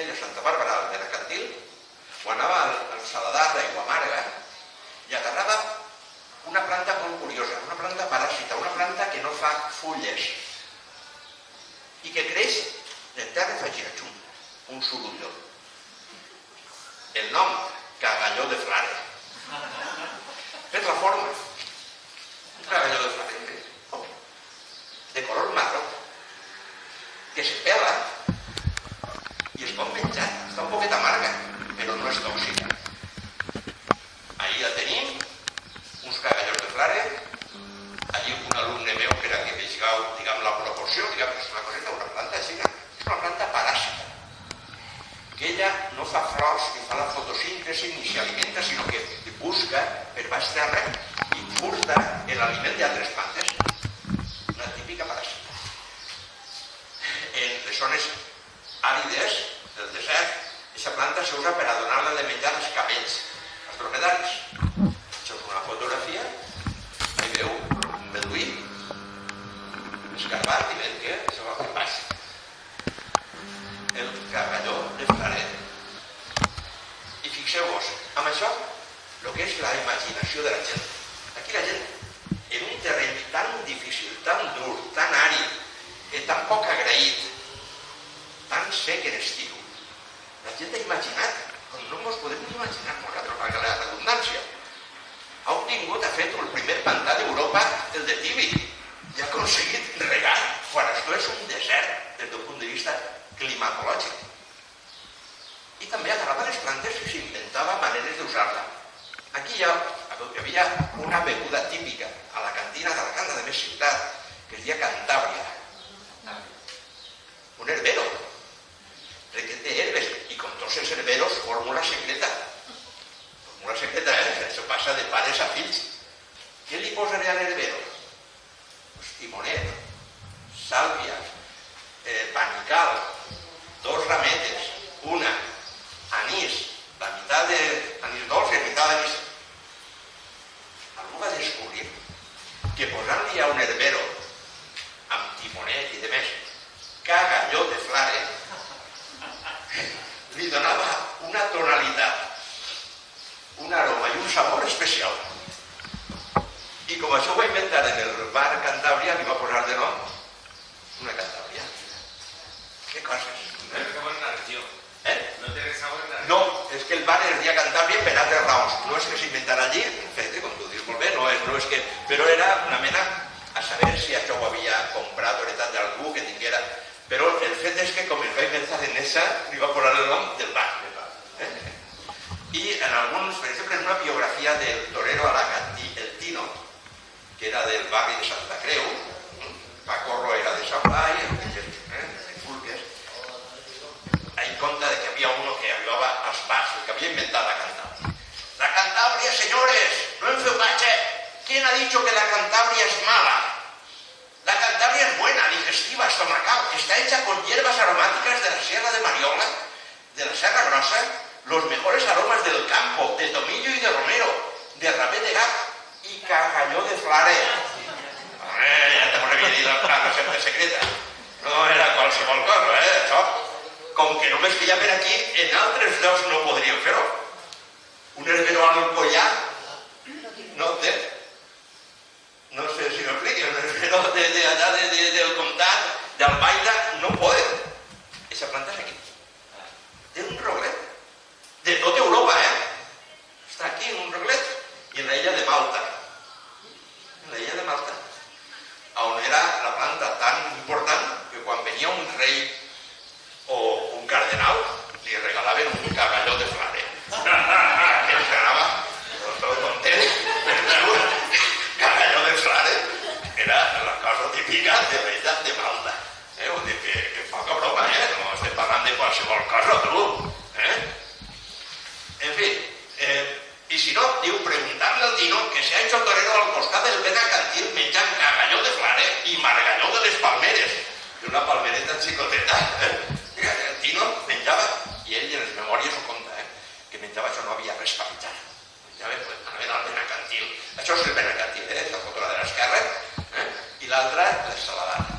Urgell, a Santa Bàrbara, al Benacantil, o anava al Saladar d'Aigua Amarga i agarrava una planta molt curiosa, una planta paràsita, una planta que no fa fulles i que creix en terra fagiratxum, un sorolló. El nom, cagalló de flare. Per la forma, un cagalló de flare, de color marró, que se pela i es pot menjar. Està un poquet amarga, però no és tòxica. Ahir la tenim, uns cagallos de flare. Allí un alumne meu que era que veieu, diguem, la proporció, diguem, és una coseta, una planta així, és una planta paràsita, que ella no fa flors ni fa la fotosíntesi ni s'alimenta, sinó que busca per baix terra i furta l'aliment d'altres plantes. Una típica paràsita. En les zones àrides del desert, aquesta planta s'usa per a donar-la de menjar als camells, als dromedaris. Això és una fotografia, hi veu un beduí, escarbat i veig que això va fer baix. El cagalló de flaret. I fixeu-vos, amb això, el que és la imaginació de la gent. Aquí la gent, en un terreny tan difícil, tan dur, tan àrid, tan poc agraït, tan sec en estiu, la gent ha imaginat, com no ens podem imaginar nosaltres, valgui la redundància. Ha obtingut, ha fet el primer pantà d'Europa, el de Tibi, i ha aconseguit regar, quan això és un desert des d'un punt de vista climatològic. I també agarrava les plantes i s'inventava maneres d'usar-la. Aquí hi havia una beguda típica a la cantina d'Alacant de més ciutat, que es deia Cantàbria. Un herbero, requet d'herbes, i com tots els herberos, fórmula secreta. Fórmula secreta, això passa de pares a fills. Què li posaré a l'herbero? Timonet, sàlvia, panical, 2 rametes, una, anís, la meitat d'anís dolç i la meitat d'anís. Algú va descobrir que posant-li a un herbero amb timonet i demés cagalló de flare li donava una tonalitat, un aroma i un sabor especial. I com això ho va inventar en el bar Cantàbria, li va posar de nom una Cantàbria. Què coses? No té sabor en la regió. No té sabor en la regió. No, és que el bar es deia Cantàbria per altres raons. No és que s'inventara allí, en fet, com tu dius molt bé, no és que... Però era una mena a saber si això ho havia comprat o heretat d'algú que tinguera... Però el fet és que com es va inventar en esa, li va posar el nom del bar. I en alguns, per exemple, en una biografia del torero alacantí, el Tino, que era del barri de Santa Creu, Pacorro era de Sant Blai, de Fulques, ahí conta de que había uno que arribava als bars, el que había inventado la Cantabria. La Cantabria, señores, no enfeucache. ¿Quién ha dicho que la Cantabria es mala? La Cantabria es buena, digestiva, estomacal, está hecha con hierbas aromáticas de la Sierra de Mariola, de la Serra Grossa, los mejores aromas del campo, de tomillo y de romero, de rapé de gat y cagalló de flare. Ja t'ho havia dit la recepta secreta. No era qualsevol cosa, això. Com que només feia per aquí, en altres llocs no podríem fer-ho. Un herbero al collar no té. No sé si m'expliqui, un herbero d'allà del comtat, d'Albaida, no poden. Aquesta planta és aquí. Té un roglet. De tota Europa, Està aquí en un roglet i en l'illa de Malta. En l'illa de Malta. On era la planta tan important que quan venia un rei o un cardenal li regalaven un cagalló de flare. Que ens anava tot content. Cagalló de flare era la cosa típica de l'illa de Malta. Vull dir que poca broma, no estem parlant de qualsevol cosa, tu. En fi, y si no, digo, preguntarle al Tino que se ha hecho torero al costado del Benacantil menjant cagalló de flare y margalló de les palmeres. I una palmereta xicoteta. El Tino menjava, i ell en les memòries ho conta, que menjava això, no havia res per menjar. Menjava, anaven al Benacantil. Això és el Benacantil, la foto de l'esquerra, i l'altra, la Saladar.